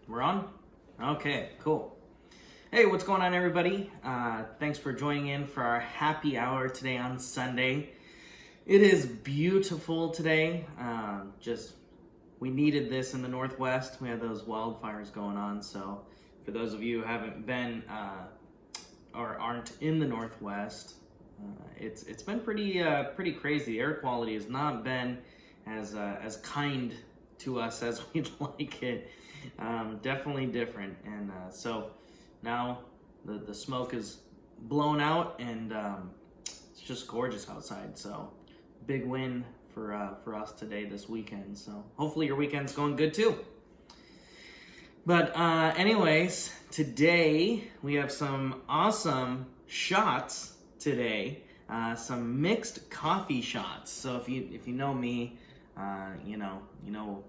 We're on? Okay, cool. Hey, what's going on, everybody? Thanks for joining in for our happy hour today on Sunday. It is beautiful today. We needed this in the Northwest. We had those wildfires going on, so for those of you who haven't been or aren't in the Northwest, it's been pretty crazy. The air quality has not been as kind to us as we'd like it. Definitely different, and so now the smoke is blown out, and it's just gorgeous outside. So big win for us today this weekend. So hopefully your weekend's going good too. But anyways, today we have some awesome shots today. Some mixed coffee shots. So if you know me, you know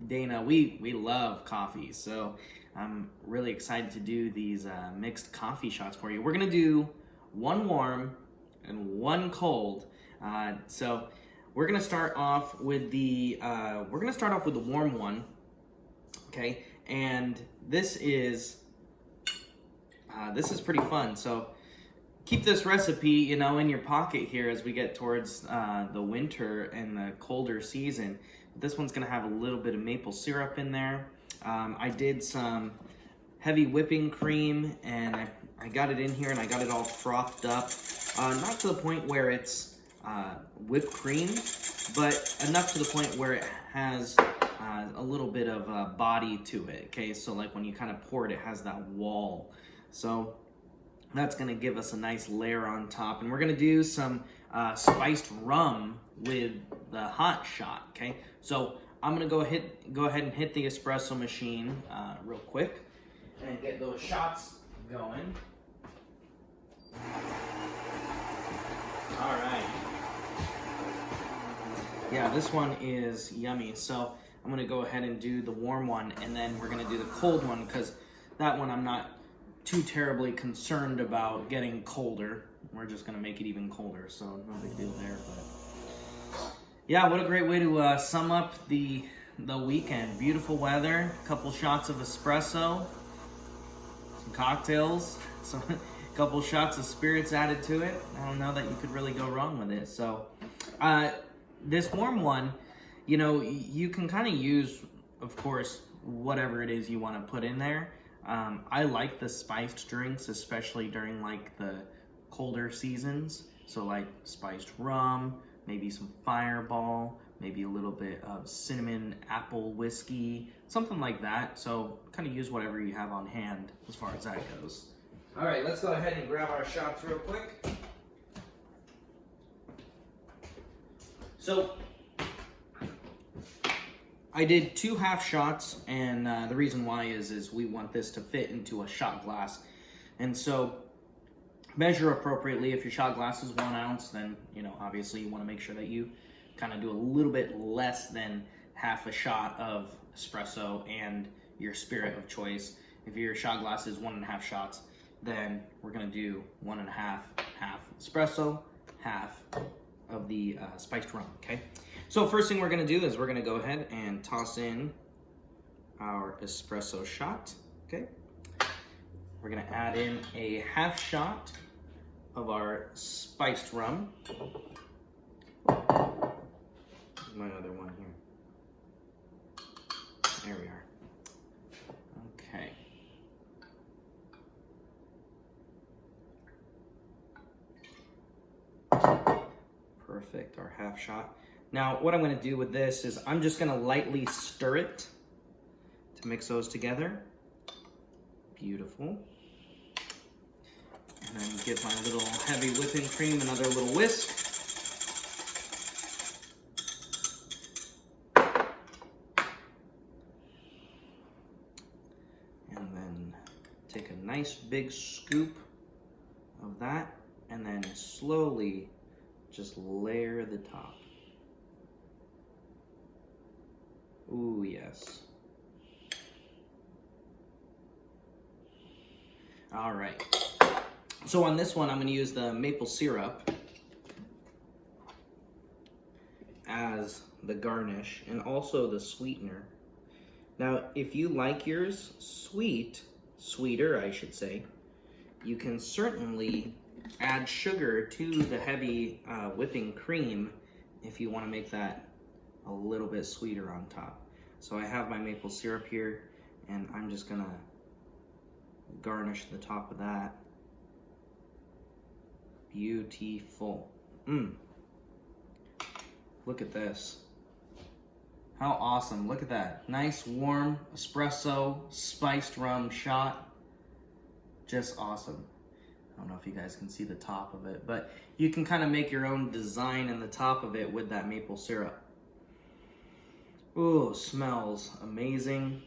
Dana, we love coffee, so I'm really excited to do these mixed coffee shots for you. We're gonna do one warm and one cold. So we're gonna start off with the warm one, okay? And this is pretty fun. So keep this recipe, in your pocket here as we get towards the winter and the colder season. This one's gonna have a little bit of maple syrup in there. I did some heavy whipping cream, and I got it in here, and I got it all frothed up. Not to the point where it's whipped cream, but enough to the point where it has a little bit of body to it, okay? So like when you kind of pour it, it has that wall. So that's gonna give us a nice layer on top. And we're gonna do some spiced rum with the hot shot, okay? So I'm gonna go ahead and hit the espresso machine real quick and get those shots going. All right. Yeah, this one is yummy. So I'm gonna go ahead and do the warm one, and then we're gonna do the cold one, because that one I'm not too terribly concerned about getting colder. We're just gonna make it even colder, so no big deal there. But yeah, what a great way to sum up the weekend. Beautiful weather, a couple shots of espresso, some cocktails, a couple shots of spirits added to it. I don't know that you could really go wrong with it. So this warm one, you can kind of use, of course, whatever it is you want to put in there. I like the spiced drinks, especially during like the colder seasons. So like spiced rum, maybe some Fireball, maybe a little bit of cinnamon apple whiskey, something like that. So kind of use whatever you have on hand as far as that goes. All right, let's go ahead and grab our shots real quick. So I did 2 half shots, and the reason why is we want this to fit into a shot glass. And so measure appropriately. If your shot glass is 1 ounce, then, obviously you want to make sure that you kind of do a little bit less than half a shot of espresso and your spirit of choice. If your shot glass is 1.5 shots, then we're going to do 1.5 half espresso, half of the spiced rum, okay? So first thing we're gonna do is we're gonna go ahead and toss in our espresso shot, okay? We're gonna add in a half shot of our spiced rum. Here's my other one here. There we are. Okay. Perfect, our half shot. Now, what I'm going to do with this is I'm just going to lightly stir it to mix those together. Beautiful. And then give my little heavy whipping cream another little whisk. And then take a nice big scoop of that, and then slowly just layer the top. Ooh, yes. All right. So on this one, I'm going to use the maple syrup as the garnish and also the sweetener. Now, if you like yours sweeter, I should say, you can certainly add sugar to the heavy whipping cream if you want to make that a little bit sweeter on top. So I have my maple syrup here, and I'm just gonna garnish the top of that. Beautiful. Look at this. How awesome. Look at that. Nice warm espresso spiced rum shot. Just awesome. I don't know if you guys can see the top of it, but you can kind of make your own design in the top of it with that maple syrup. Ooh, smells amazing.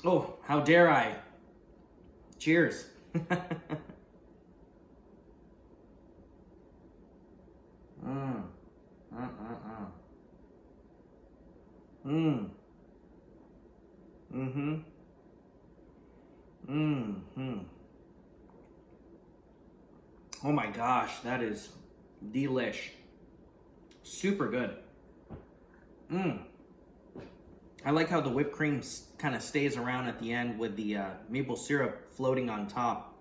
Oh, how dare I? Cheers. Oh my gosh, that is delish. Super good. I like how the whipped cream kind of stays around at the end with the maple syrup floating on top.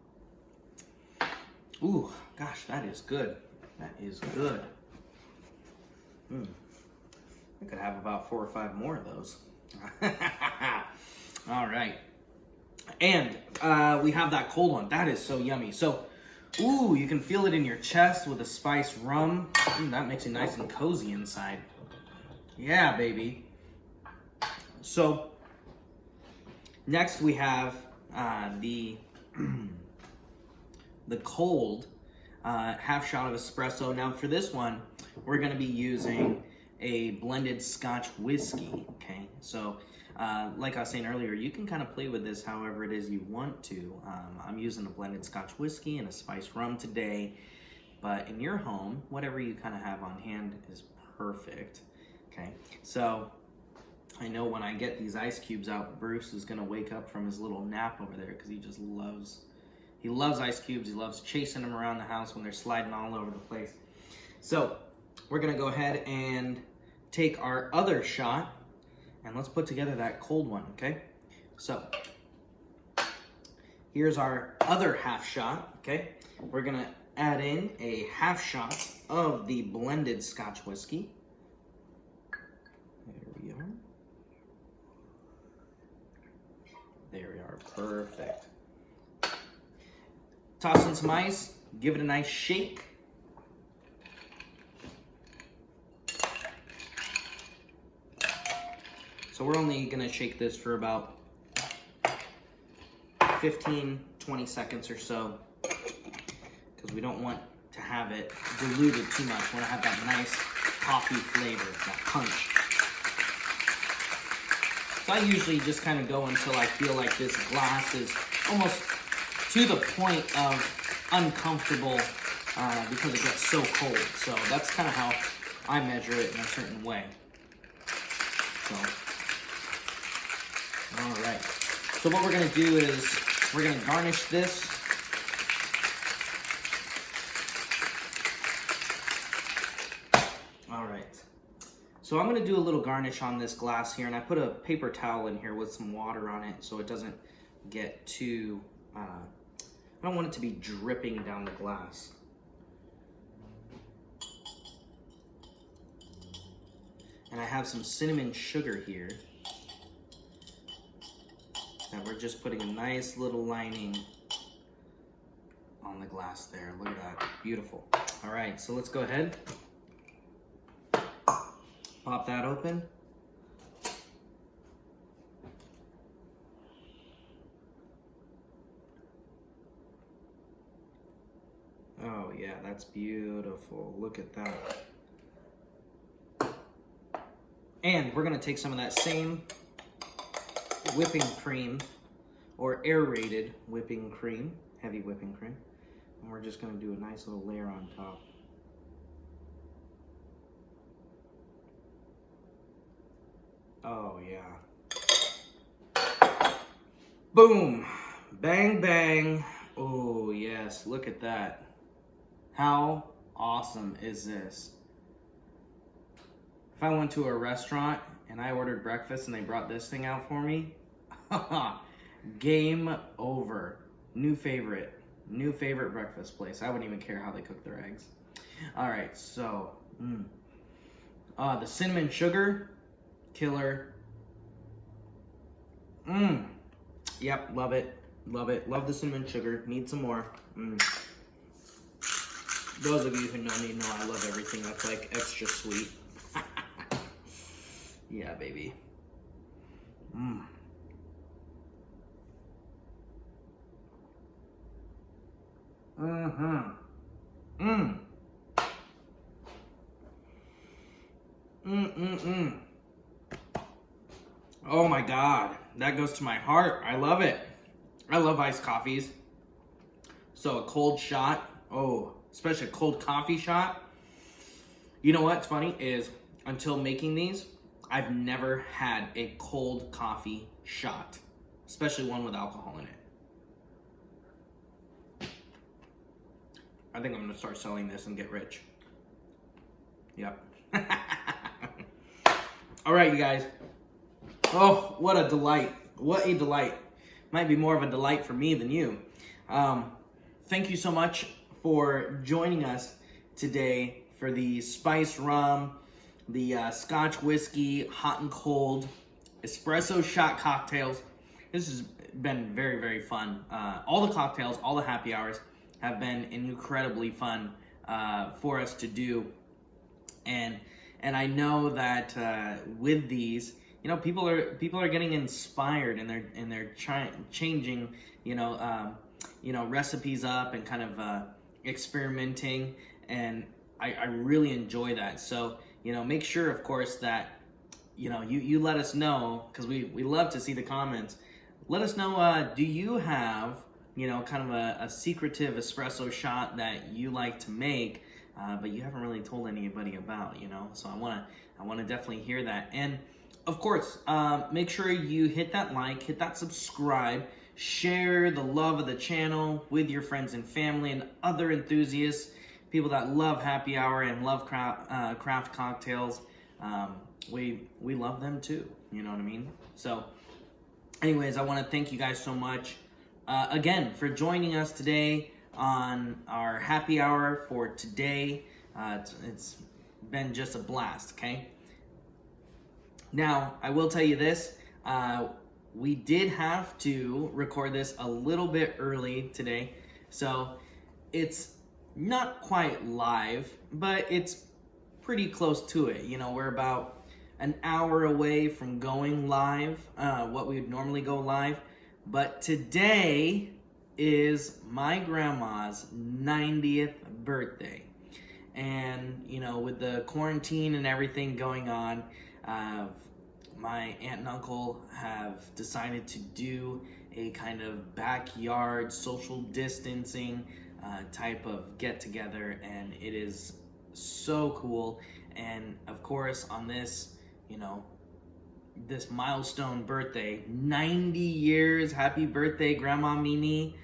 Ooh, gosh, that is good. That is good. I could have about 4 or 5 more of those. All right. And we have that cold one. That is so yummy. So, ooh, you can feel it in your chest with the spiced rum. That makes you nice and cozy inside. Yeah, baby. So, next we have the cold half shot of espresso. Now for this one, we're going to be using a blended Scotch whiskey. Okay, so like I was saying earlier, you can kind of play with this however it is you want to. I'm using a blended Scotch whiskey and a spiced rum today, but in your home, whatever you kind of have on hand is perfect. Okay, so I know when I get these ice cubes out, Bruce is gonna wake up from his little nap over there because he just loves ice cubes. He loves chasing them around the house when they're sliding all over the place. So we're gonna go ahead and take our other shot and let's put together that cold one, okay? So here's our other half shot, okay? We're gonna add in a half shot of the blended Scotch whiskey. There we are. There we are, perfect. Toss in some ice, give it a nice shake. So we're only gonna shake this for about 15, 20 seconds or so, because we don't want to have it diluted too much. We want to have that nice coffee flavor, that punch. So I usually just kind of go until I feel like this glass is almost to the point of uncomfortable because it gets so cold. So that's kind of how I measure it in a certain way. So, all right. So what we're gonna do is we're gonna garnish this. All right. So I'm gonna do a little garnish on this glass here, and I put a paper towel in here with some water on it so it doesn't get too, I don't want it to be dripping down the glass. And I have some cinnamon sugar here that we're just putting a nice little lining on the glass there. Look at that, beautiful. All right, so let's go ahead. Pop that open. Oh yeah, that's beautiful. Look at that. And we're gonna take some of that same whipping cream or aerated whipping cream, heavy whipping cream, and we're just gonna do a nice little layer on top. Oh yeah. Boom, bang, bang. Oh yes, look at that. How awesome is this? If I went to a restaurant and I ordered breakfast and they brought this thing out for me, game over. New favorite breakfast place. I wouldn't even care how they cook their eggs. All right, so the cinnamon sugar, killer. Yep, love it. Love the cinnamon sugar. Need some more. Those of you who know me know I love everything that's like extra sweet. Yeah, baby. Oh my God, that goes to my heart. I love it. I love iced coffees. So a cold shot, especially a cold coffee shot. You know what's funny is until making these, I've never had a cold coffee shot, especially one with alcohol in it. I think I'm gonna start selling this and get rich. Yep. All right, you guys. Oh, what a delight. What a delight. Might be more of a delight for me than you. Thank you so much for joining us today for the Spiced Rum, the Scotch whiskey, hot and cold, espresso shot cocktails. This has been very, very fun. All the cocktails, all the happy hours have been incredibly fun for us to do. And I know that with these, you know, people are getting inspired and they're changing, recipes up and kind of experimenting, and I really enjoy that. So, make sure, of course, that, you let us know, because we love to see the comments. Let us know, do you have, kind of a secretive espresso shot that you like to make, but you haven't really told anybody about, So I want to definitely hear that. And of course, make sure you hit that like, hit that subscribe, share the love of the channel with your friends and family and other enthusiasts, people that love happy hour and love craft cocktails. We love them too, you know what I mean? So anyways, I want to thank you guys so much again for joining us today on our happy hour for today. It's been just a blast, okay? Now, I will tell you this, we did have to record this a little bit early today, so it's not quite live, but it's pretty close to it. We're about an hour away from going live, what we would normally go live, but today is my grandma's 90th birthday. And, with the quarantine and everything going on, my aunt and uncle have decided to do a kind of backyard social distancing type of get together, and it is so cool. And of course, on this, this milestone birthday, 90 years, happy birthday, Grandma Mimi.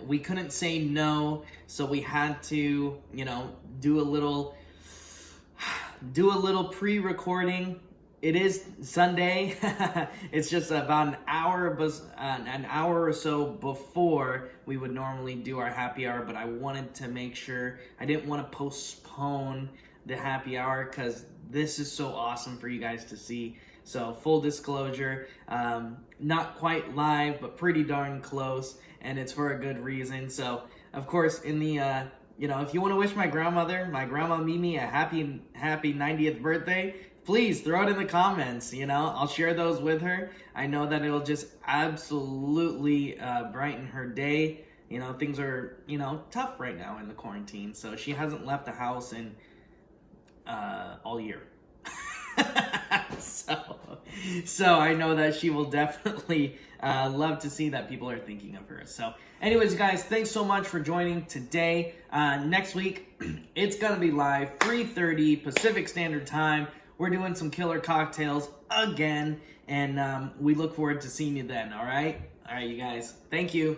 We couldn't say no, so we had to, do a little pre-recording. It is Sunday. It's just about an hour or so before we would normally do our happy hour, but I wanted to make sure, I didn't want to postpone the happy hour because this is so awesome for you guys to see. So full disclosure, not quite live, but pretty darn close, and it's for a good reason. So of course, in the, if you want to wish my Grandma Mimi, a happy 90th birthday, please throw it in the comments. I'll share those with her. I know that it'll just absolutely brighten her day. Things are, tough right now in the quarantine. So she hasn't left the house in all year. So I know that she will definitely love to see that people are thinking of her. So anyways, guys, thanks so much for joining today. Next week, it's going to be live, 3:30 Pacific Standard Time. We're doing some killer cocktails again, and we look forward to seeing you then, all right? All right, you guys. Thank you.